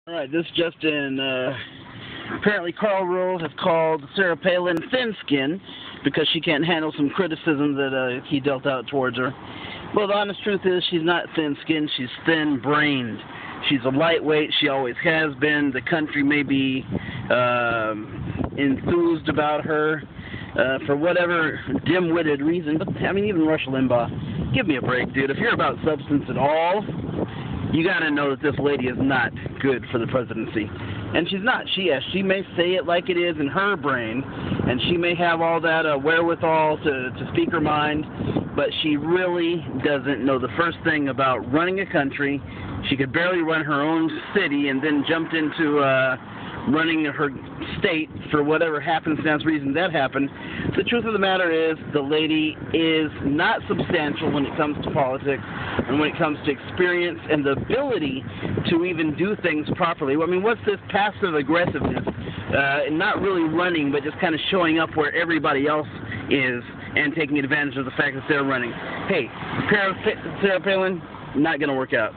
All right, this just in. Apparently, Karl Rove has called Sarah Palin thin-skinned because she can't handle some criticism that he dealt out towards her. Well, the honest truth is she's not thin-skinned, she's thin-brained. She's a lightweight, she always has been. The country may be enthused about her for whatever dim-witted reason, but I mean, even Rush Limbaugh, give me a break, dude. If you're about substance at all, you got to know that this lady is not good for the presidency. And she's not. She may say it like it is in her brain, and she may have all that wherewithal to speak her mind, but she really doesn't know the first thing about running a country. She could barely run her own city and then jumped into running her state for whatever happenstance reason that happened. The truth of the matter is the lady is not substantial when it comes to politics and when it comes to experience and the ability to even do things properly. I mean, what's this passive aggressiveness? Not really running, but just kind of showing up where everybody else is and taking advantage of the fact that they're running. Hey, Sarah Palin, not going to work out.